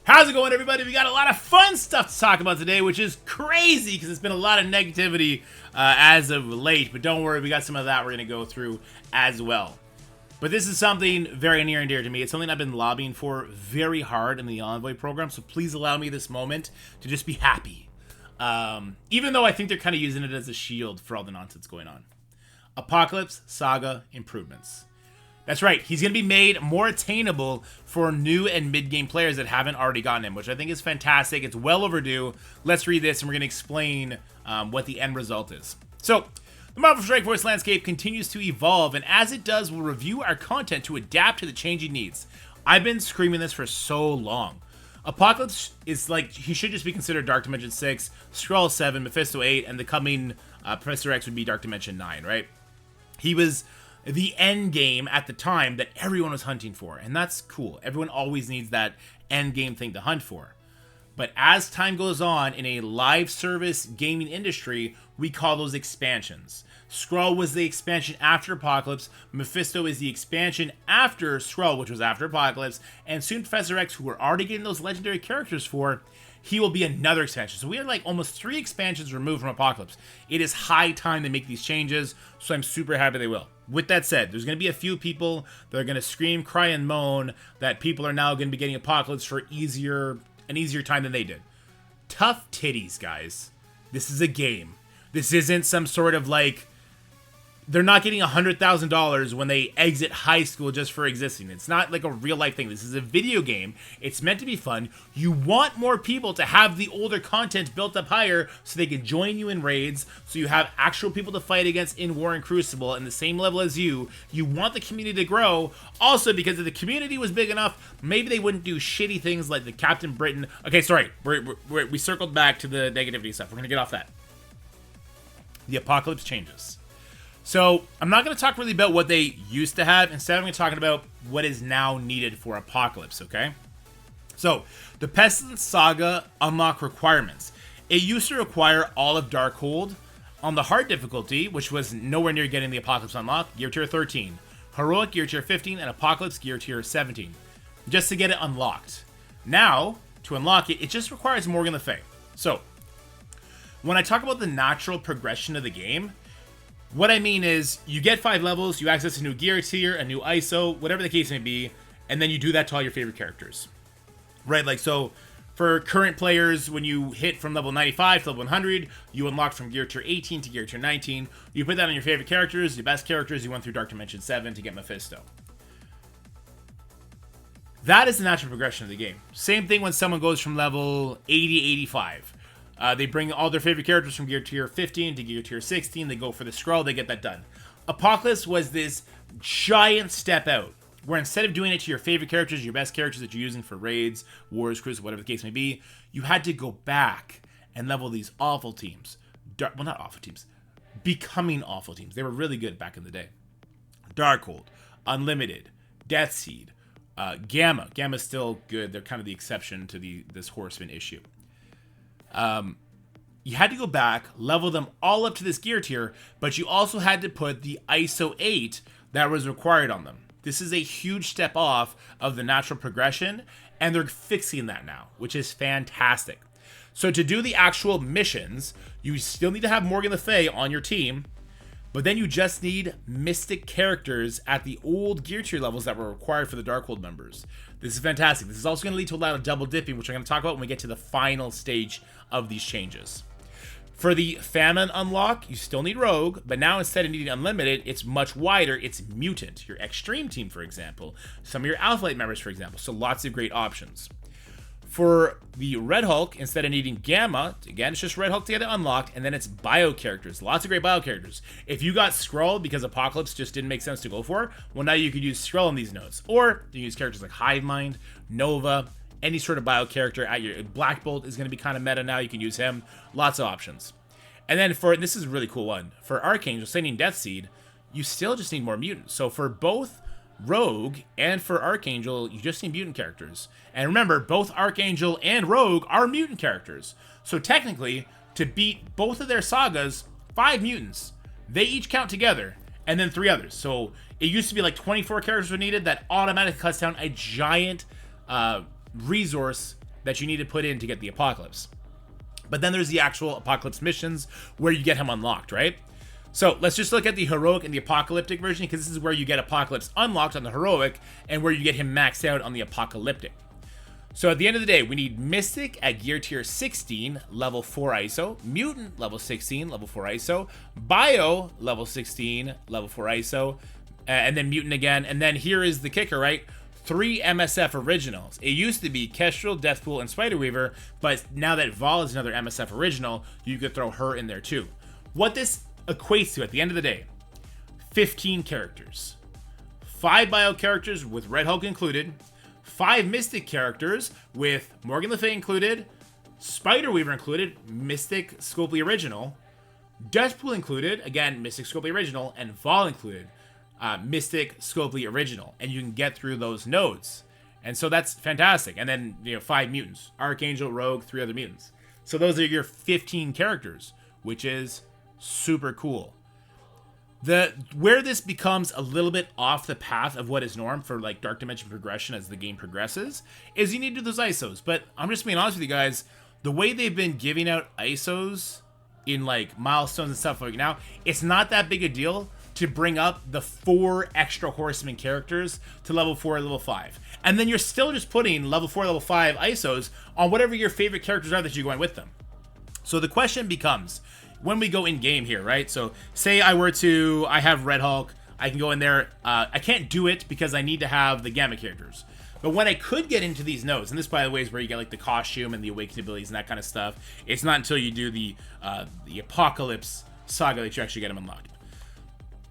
How's it going, everybody? We got a lot of fun stuff to talk about today, which is crazy because it's been a lot of negativity as of late. But don't worry, we got some of that we're going to go through as well. But this is something very near and dear to me. It's something I've been lobbying for very hard in the Envoy program, so please allow me this moment to just be happy. Even though I think they're kind of using it as a shield for all the nonsense going on. Apocalypse Saga improvements. That's right, he's going to be made more attainable for new and mid-game players that haven't already gotten him, which I think is fantastic. It's well overdue. Let's read this and we're going to explain what the end result is. So, the Marvel Strike Force landscape continues to evolve, and as it does, we'll review our content to adapt to the changing needs. I've been screaming this for so long. Apocalypse is like, he should just be considered Dark Dimension 6, Skrull 7, Mephisto 8, and the coming Professor X would be Dark Dimension 9, right? He was the end game at the time that everyone was hunting for, and that's cool. Everyone always needs that end game thing to hunt for. But as time goes on in a live service gaming industry, we call those expansions. Skrull was the expansion after Apocalypse, Mephisto is the expansion after Skrull, which was after Apocalypse, and soon Professor X, who we're already getting those legendary characters for, he will be another expansion. So we are like almost 3 expansions removed from Apocalypse. It is high time to make these changes, so I'm super happy they will. With that said, there's going to be a few people that are going to scream, cry, and moan that people are now going to be getting Apocalypse for an easier time than they did. Tough titties, guys. This is a game. This isn't some sort of like, they're not getting $100,000 when they exit high school just for existing. It's not like a real life thing. This is a video game. It's meant to be fun. You want more people to have the older content built up higher so they can join you in raids, so you have actual people to fight against in War and Crucible in the same level as you. You want the community to grow. Also, because if the community was big enough, maybe they wouldn't do shitty things like the Captain Britain. Okay, sorry. We circled back to the negativity stuff. We're going to get off that. The Apocalypse changes. So, I'm not going to talk really about what they used to have. Instead, I'm going to talk about what is now needed for Apocalypse, okay? So, the Pestilence Saga unlock requirements. It used to require all of Darkhold on the hard difficulty, which was nowhere near getting the Apocalypse unlock, Gear Tier 13. Heroic, Gear Tier 15, and Apocalypse, Gear Tier 17. Just to get it unlocked. Now, to unlock it, it just requires Morgan Le Fay. So, when I talk about the natural progression of the game, what I mean is, you get 5 levels, you access a new gear tier, a new ISO, whatever the case may be, and then you do that to all your favorite characters. Right, like, so, for current players, when you hit from level 95 to level 100, you unlock from gear tier 18 to gear tier 19. You put that on your favorite characters, your best characters, you went through Dark Dimension 7 to get Mephisto. That is the natural progression of the game. Same thing when someone goes from level 80 to 85. They bring all their favorite characters from Gear Tier 15 to Gear Tier 16. They go for the Skrull. They get that done. Apocalypse was this giant step out, where instead of doing it to your favorite characters, your best characters that you're using for raids, wars, cruises, whatever the case may be, you had to go back and level these awful teams. Well, not awful teams. Becoming awful teams. They were really good back in the day. Darkhold, Unlimited, Deathseed, Gamma. Gamma's still good. They're kind of the exception to this Horseman issue. You had to go back, level them all up to this gear tier, but you also had to put the ISO 8 that was required on them. This is a huge step off of the natural progression, and they're fixing that now, which is fantastic. So to do the actual missions, you still need to have Morgan Le Fay on your team, but then you just need mystic characters at the old gear tier levels that were required for the Darkhold members. This is fantastic. This is also going to lead to a lot of double dipping, which I'm going to talk about when we get to the final stage of these changes. For the Famine unlock, you still need Rogue, but now instead of needing Unlimited, it's much wider. It's Mutant, your Extreme team, for example. Some of your Alpha Light members, for example. So lots of great options. For the Red Hulk, instead of needing Gamma, again, it's just Red Hulk to get it unlocked, and then it's bio characters. Lots of great bio characters. If you got Skrull because Apocalypse just didn't make sense to go for, well, now you could use Skrull in these nodes. Or you use characters like Hive Mind, Nova, any sort of bio character at your... Black Bolt is going to be kind of meta now. You can use him. Lots of options. And then this is a really cool one. For Archangel, sending Deathseed, you still just need more mutants. So for both Rogue and for Archangel, you just need mutant characters. And remember, both Archangel and Rogue are mutant characters. So technically, to beat both of their sagas, 5 mutants. They each count together, and then 3 others. So it used to be like 24 characters were needed. That automatically cuts down a giant resource that you need to put in to get the Apocalypse. But then there's the actual Apocalypse missions where you get him unlocked, right? So let's just look at the Heroic and the Apocalyptic version, because this is where you get Apocalypse unlocked on the Heroic and where you get him maxed out on the Apocalyptic. So at the end of the day, we need Mystic at gear tier 16, level 4 ISO, Mutant level 16, level 4 ISO, Bio level 16, level 4 ISO, and then Mutant again. And then here is the kicker, right? 3 MSF originals. It used to be Kestrel, Deathpool, and Spider-Weaver, but now that Vol is another MSF original, you could throw her in there too. What this equates to at the end of the day, 15 characters. 5 Bio characters with Red Hulk included, 5 Mystic characters with Morgan Le Fay included, Spider-Weaver included, Mystic Scopely Original, Deathpool included, again, Mystic Scopely Original, and Vol included, Mystic Scopely Original. And you can get through those nodes. And so that's fantastic. And then, 5 mutants, Archangel, Rogue, 3 other mutants. So those are your 15 characters, which is super cool. Where this becomes a little bit off the path of what is norm for like Dark Dimension progression as the game progresses is you need to do those ISOs. But I'm just being honest with you guys, the way they've been giving out ISOs in like milestones and stuff like now, it's not that big a deal to bring up the 4 extra Horseman characters to level 4 or level 5. And then you're still just putting level 4, level 5 ISOs on whatever your favorite characters are that you're going with them. So the question becomes, when we go in game here, right? So say I have Red Hulk, I can go in there. I can't do it because I need to have the Gamma characters. But when I could get into these nodes, and this, by the way, is where you get like the costume and the awakening abilities and that kind of stuff. It's not until you do the Apocalypse saga that you actually get them unlocked.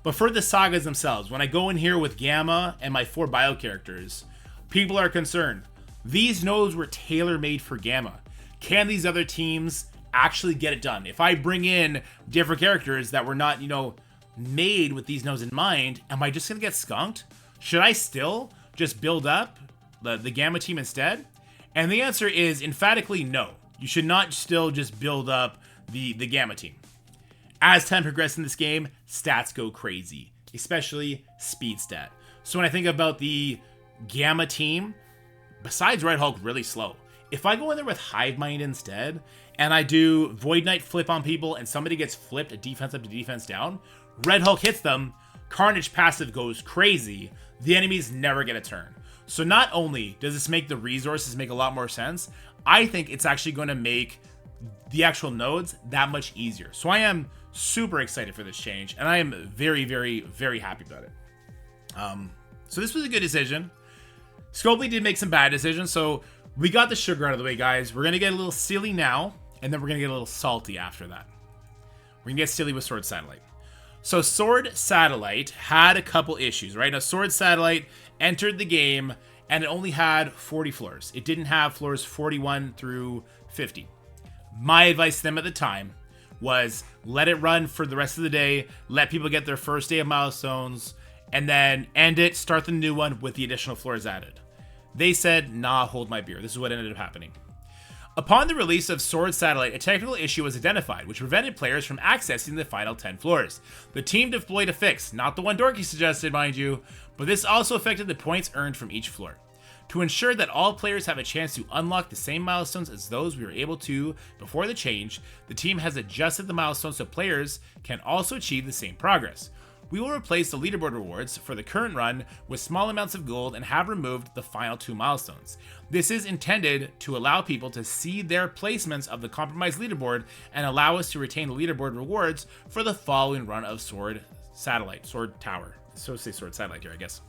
But for the sagas themselves, when I go in here with Gamma and my 4 Bio characters, people are concerned. These nodes were tailor-made for Gamma. Can these other teams actually get it done? If I bring in different characters that were not, made with these nodes in mind, am I just gonna get skunked? Should I still just build up the Gamma team instead? And the answer is emphatically no. You should not still just build up the Gamma team. As time progresses in this game, stats go crazy, especially speed stat. So when I think about the Gamma team, besides Red Hulk, really slow. If I go in there with Hive Mind instead, and I do Void Knight flip on people, and somebody gets flipped a defense up to defense down, Red Hulk hits them, Carnage passive goes crazy, the enemies never get a turn. So not only does this make the resources make a lot more sense, I think it's actually going to make the actual nodes that much easier. So I am super excited for this change, and I am very, very, very happy about it. So this was a good decision. Scopely did make some bad decisions, so we got the sugar out of the way, guys. We're going to get a little silly now, and then we're going to get a little salty after that. We're going to get silly with Sword Satellite. So Sword Satellite had a couple issues, right? Now, Sword Satellite entered the game, and it only had 40 floors. It didn't have floors 41 through 50. My advice to them at the time was let it run for the rest of the day, let people get their first day of milestones, and then end it, start the new one with the additional floors added. They said, nah, hold my beer. This is what ended up happening. Upon the release of Sword Satellite, a technical issue was identified, which prevented players from accessing the final 10 floors. The team deployed a fix, not the one Dorky suggested, mind you, but this also affected the points earned from each floor. To ensure that all players have a chance to unlock the same milestones as those we were able to before the change, the team has adjusted the milestones so players can also achieve the same progress. We will replace the leaderboard rewards for the current run with small amounts of gold and have removed the final 2 milestones. This is intended to allow people to see their placements of the compromised leaderboard and allow us to retain the leaderboard rewards for the following run of Sword Tower. So say Sword Satellite here, I guess.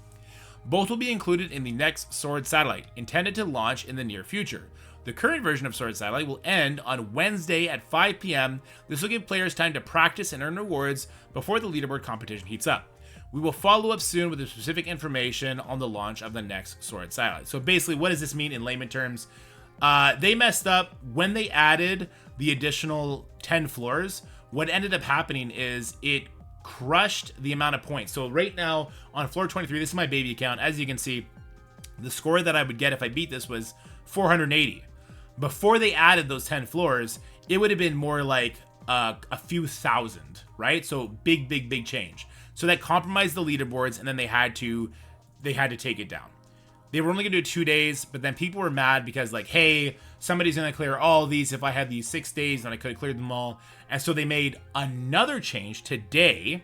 Both will be included in the next Sword Satellite, intended to launch in the near future. The current version of Sword Satellite will end on Wednesday at 5 p.m. This will give players time to practice and earn rewards before the leaderboard competition heats up. We will follow up soon with the specific information on the launch of the next Sword Satellite. So basically, what does this mean in layman terms? They messed up when they added the additional 10 floors. What ended up happening is it crushed the amount of points. So right now on floor 23, this is my baby account. As you can see, the score that I would get if I beat this was 480. Before they added those 10 floors, it would have been more like a few thousand, right? So big change. So that compromised the leaderboards, and then they had to take it down. They were only going to do it 2 days, but then people were mad because like, hey, somebody's going to clear all of these. If I had these 6 days, then I could have cleared them all. And so they made another change today.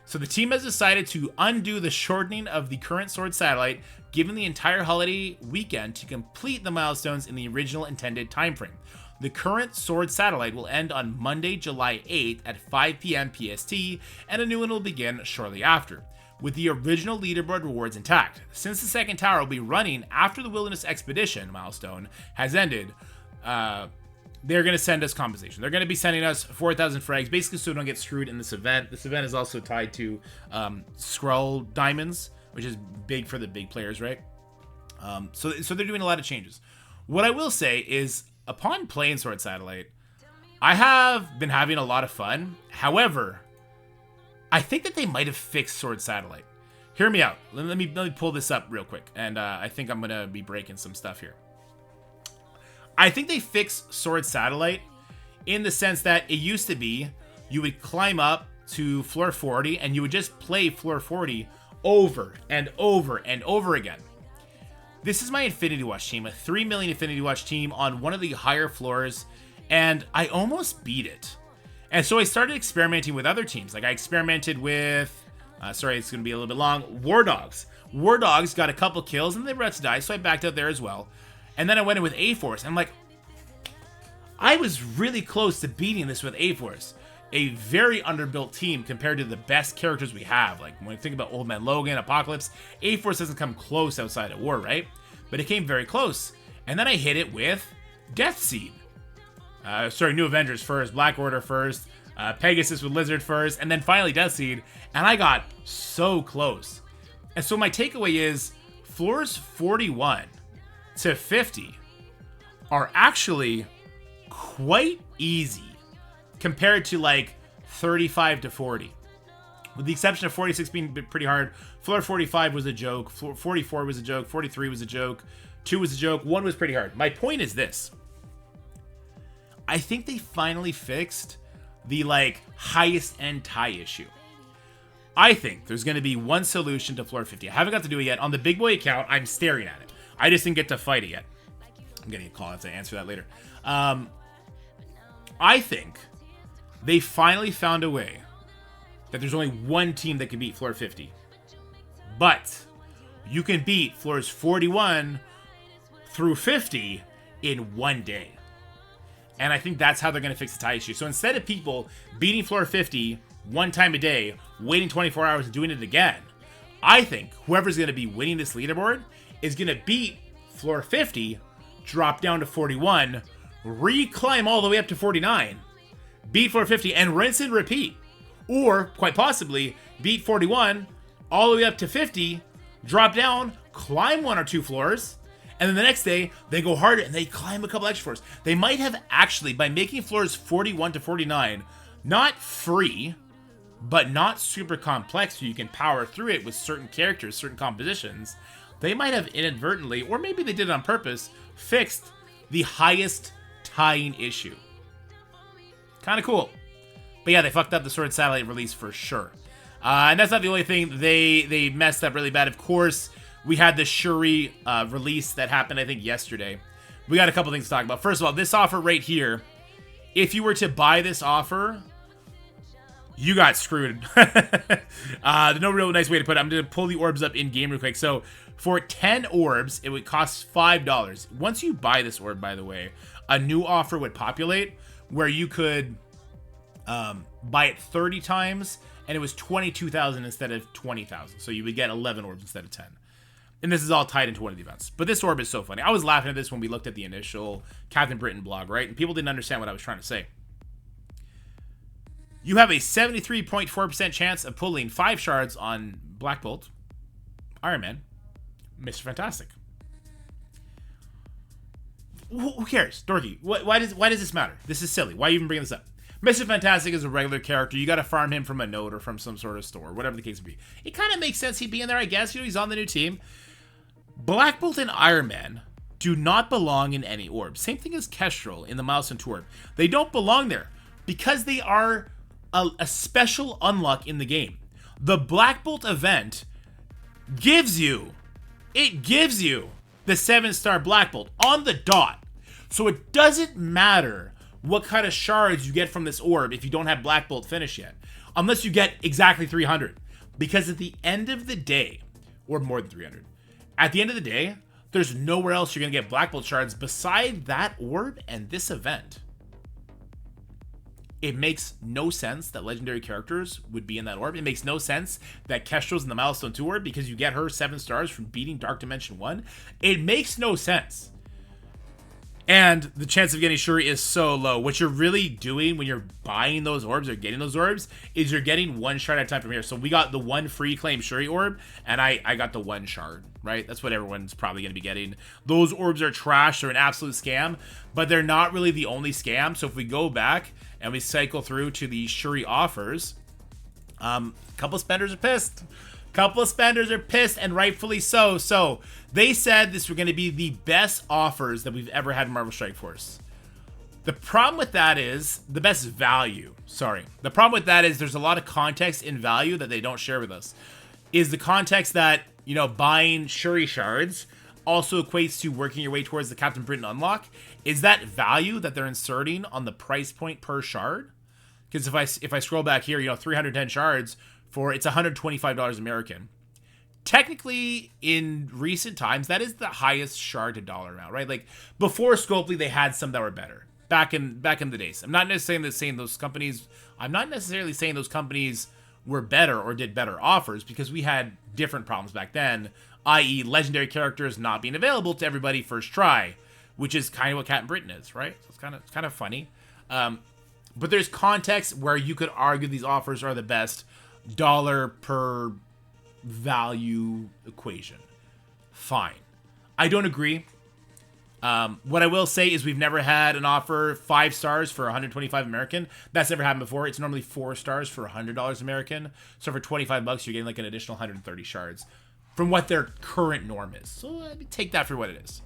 So the team has decided to undo the shortening of the current Sword Satellite, given the entire holiday weekend to complete the milestones in the original intended timeframe. The current Sword Satellite will end on Monday, July 8th at 5 p.m. PST, and a new one will begin shortly after, with the original leaderboard rewards intact. Since the second tower will be running after the Wilderness Expedition milestone has ended, they're going to send us compensation. They're going to be sending us 4,000 frags, basically so we don't get screwed in this event. This event is also tied to Scroll Diamonds, which is big for the big players, right? So they're doing a lot of changes. What I will say is, upon playing Sword Satellite, I have been having a lot of fun. However, I think that they might have fixed Sword Satellite. Hear me out. Let me pull this up real quick, and I think I'm gonna be breaking some stuff here. I think they fixed Sword Satellite in the sense that it used to be you would climb up to floor 40 and you would just play floor 40 over and over and over again. This is my Infinity Watch team, a 3 million Infinity Watch team on one of the higher floors, and I almost beat it. And so I started experimenting with other teams. Like I experimented with, sorry, it's going to be a little bit long, War Dogs. War Dogs got a couple kills and they were about to die, so I backed out there as well. And then I went in with A-Force, and I'm like, I was really close to beating this with A-Force. A very underbuilt team compared to the best characters we have. Like when you think about Old Man Logan, Apocalypse, A-Force doesn't come close outside of War, right? But it came very close. And then I hit it with Death Seed. New Avengers first, Black Order first, Pegasus with Lizard first, and then finally Death Seed. And I got so close. And so my takeaway is floors 41 to 50 are actually quite easy compared to like 35 to 40. With the exception of 46 being pretty hard, floor 45 was a joke, floor 44 was a joke, 43 was a joke, 2 was a joke, 1 was pretty hard. My point is this. I think they finally fixed the like highest end tie issue. I think there's going to be one solution to floor 50. I haven't got to do it yet. On the Big Boy account, I'm staring at it. I just didn't get to fight it yet. I'm getting a call. I have to answer that later. I think they finally found a way that there's only one team that can beat floor 50. But you can beat floors 41 through 50 in one day. And I think that's how they're going to fix the tie issue. So instead of people beating floor 50 one time a day, waiting 24 hours and doing it again, I think whoever's going to be winning this leaderboard is going to beat floor 50, drop down to 41, re-climb all the way up to 49, beat floor 50, and rinse and repeat. Or, quite possibly, beat 41, all the way up to 50, drop down, climb 1 or 2 floors, and then the next day, they go harder and they climb a couple extra floors. They might have actually, by making floors 41 to 49, not free, but not super complex so you can power through it with certain characters, certain compositions, they might have inadvertently, or maybe they did it on purpose, fixed the highest tying issue. Kind of cool. But yeah, they fucked up the Sword Satellite release for sure. And that's not the only thing. They messed up really bad. Of course, we had the Shuri release that happened, I think, yesterday. We got a couple things to talk about. First of all, this offer right here, if you were to buy this offer, you got screwed. There's no real nice way to put it. I'm going to pull the orbs up in game real quick. So for 10 orbs, it would cost $5. Once you buy this orb, by the way, a new offer would populate where you could buy it 30 times, and it was 22,000 instead of 20,000. So you would get 11 orbs instead of 10. And this is all tied into one of the events. But this orb is so funny. I was laughing at this when we looked at the initial Captain Britain blog, right? And people didn't understand what I was trying to say. You have a 73.4% chance of pulling 5 shards on Black Bolt, Iron Man, Mr. Fantastic. Who cares? Dorky. Why does this matter? This is silly. Why even bring this up? Mr. Fantastic is a regular character. You got to farm him from a node or from some sort of store, whatever the case may be. It kind of makes sense he'd be in there, I guess. You know, he's on the new team. Black Bolt and Iron Man do not belong in any orb. Same thing as Kestrel in the Milestone 2 orb. They don't belong there because they are a special unlock in the game. The Black Bolt event gives you it gives you the 7-star Black Bolt on the dot. So it doesn't matter what kind of shards you get from this orb if you don't have Black Bolt finished yet. Unless you get exactly 300. Because at the end of the day, or more than 300, at the end of the day, there's nowhere else you're going to get Black Bolt shards beside that orb and this event. It makes no sense that legendary characters would be in that orb. It makes no sense that Kestrel's in the Milestone 2 orb because you get her 7 stars from beating Dark Dimension 1. It makes no sense. And the chance of getting Shuri is so low. What you're really doing when you're buying those orbs or getting those orbs is you're getting 1 shard at a time from here. So we got the 1 free claim Shuri orb, and I got the 1 shard, right? That's what everyone's probably going to be getting. Those orbs are trash. They're an absolute scam, but they're not really the only scam. So if we go back and we cycle through to the Shuri offers, a couple spenders are pissed. Couple of spenders are pissed, and rightfully so. So they said this were going to be the best offers that we've ever had in Marvel Strike Force. The problem with that is the best value. Sorry. The problem with that is there's a lot of context in value that they don't share with us. Is the context that, you know, buying Shuri shards also equates to working your way towards the Captain Britain unlock? Is that value that they're inserting on the price point per shard? Because if I scroll back here, you know, 310 shards for it's $125 American. Technically, in recent times, that is the highest shard to dollar amount, right? Like before Scopely, they had some that were better back in the days. I'm not necessarily saying those companies were better or did better offers because we had different problems back then, i.e., legendary characters not being available to everybody first try, which is kind of what Captain Britain is, right? So it's kind of funny. But there's context where you could argue these offers are the best dollar per value equation. Fine. I don't agree. What I will say is we've never had an offer 5 stars for 125 American. That's never happened before. It's normally 4 stars for $100 American. So for 25 bucks, you're getting like an additional 130 shards from what their current norm is. So take that for what it is.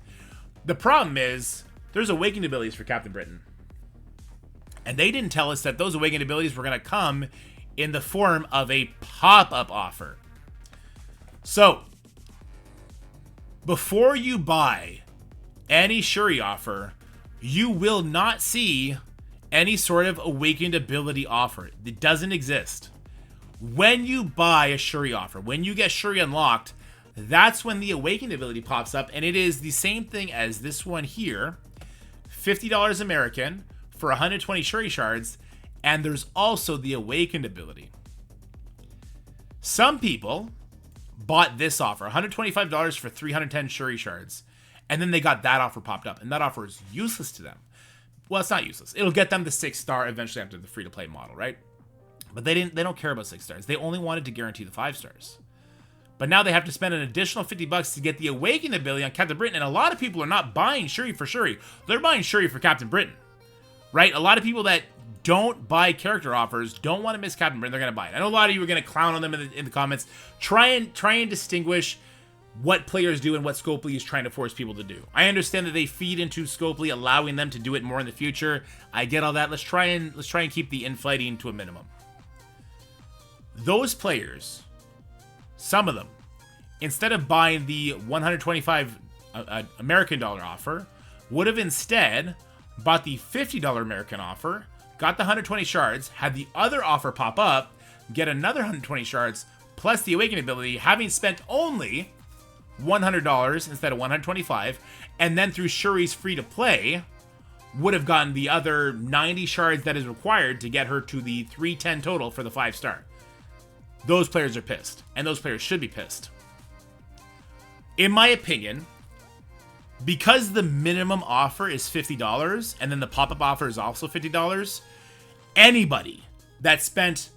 The problem is there's awakened abilities for Captain Britain. And they didn't tell us that those awakened abilities were going to come in the form of a pop-up offer. So, before you buy any Shuri offer, you will not see any sort of awakened ability offer. It doesn't exist. When you buy a Shuri offer, when you get Shuri unlocked, that's when the awakened ability pops up, and it is the same thing as this one here, $50 American for 120 Shuri shards, and there's also the awakened ability. Some people bought this offer, $125 for 310 Shuri shards, and then they got that offer popped up, and that offer is useless to them. Well, it's not useless. It'll get them the 6-star eventually after the free-to-play model, right? But they don't care about 6 stars. They only wanted to guarantee the 5 stars. But now they have to spend an additional $50 to get the awakened ability on Captain Britain, and a lot of people are not buying Shuri for Shuri. They're buying Shuri for Captain Britain, right? A lot of people that don't buy character offers don't want to miss Captain Britain. They're going to buy it. I know a lot of you are going to clown on them in the comments. Try and distinguish what players do and what Scopely is trying to force people to do. I understand that they feed into Scopely, allowing them to do it more in the future. I get all that. Let's try and keep the infighting to a minimum. Those players, some of them, instead of buying the 125 American dollar offer, would have instead bought the $50 American offer, got the 120 shards, had the other offer pop up, get another 120 shards, plus the awakening ability, having spent only $100 instead of 125, and then through Shuri's free-to-play, would have gotten the other 90 shards that is required to get her to the 310 total for the 5-star. Those players are pissed, and those players should be pissed. In my opinion, because the minimum offer is $50, and then the pop-up offer is also $50, anybody that spent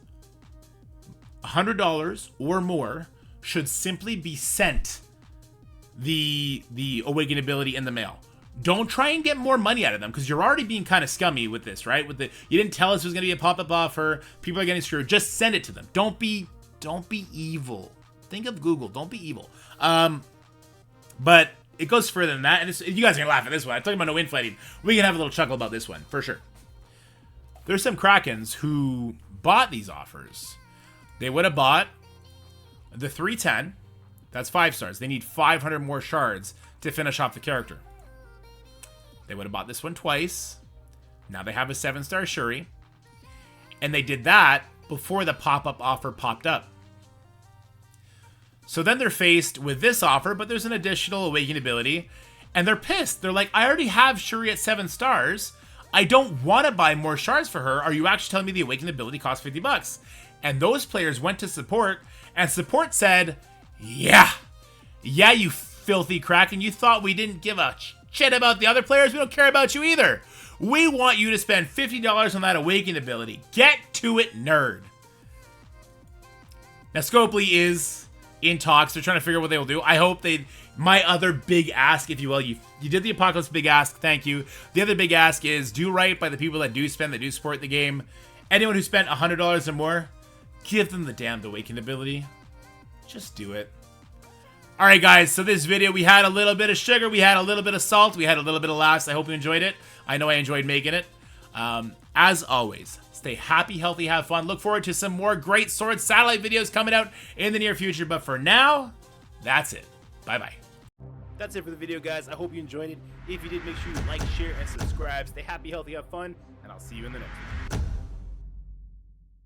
$100 or more should simply be sent the awakened ability in the mail. Don't try and get more money out of them, because you're already being kind of scummy with this, right? You didn't tell us it was going to be a pop-up offer. People are getting screwed. Just send it to them. Don't be evil. Think of Google. Don't be evil. But it goes further than that, and you guys are gonna laugh at this one. I'm talking about no infighting. We can have a little chuckle about this one for sure. There's some Krakens who bought these offers. They would have bought the 310 That's 5 stars. They need 500 more shards to finish off the character. They would have bought this one twice. Now they have a 7-star Shuri. And they did that before the pop-up offer popped up. So then they're faced with this offer, but there's an additional awakened ability. And they're pissed. They're like, I already have Shuri at 7 stars. I don't want to buy more shards for her. Are you actually telling me the awakened ability costs 50 bucks? And those players went to support, and support said, yeah, you filthy Kraken. You thought we didn't give a shit about the other players? We don't care about you either. We want you to spend $50 on that awakened ability. Get to it, nerd. Now, Scopely is in talks. They're trying to figure out what they will do. I hope they... My other big ask, if you will, you did the Apocalypse big ask, thank you. The other big ask is do right by the people that do spend, that do support the game. Anyone who spent $100 or more, give them the damned awakened ability. Just do it. Alright guys, so this video, we had a little bit of sugar, we had a little bit of salt, we had a little bit of laughs. I hope you enjoyed it. I know I enjoyed making it. As always, stay happy, healthy, have fun. Look forward to some more great Sword Satellite videos coming out in the near future. But for now, that's it. Bye-bye. That's it for the video, guys. I hope you enjoyed it. If you did, make sure you like, share, and subscribe. Stay happy, healthy, have fun, and I'll see you in the next one.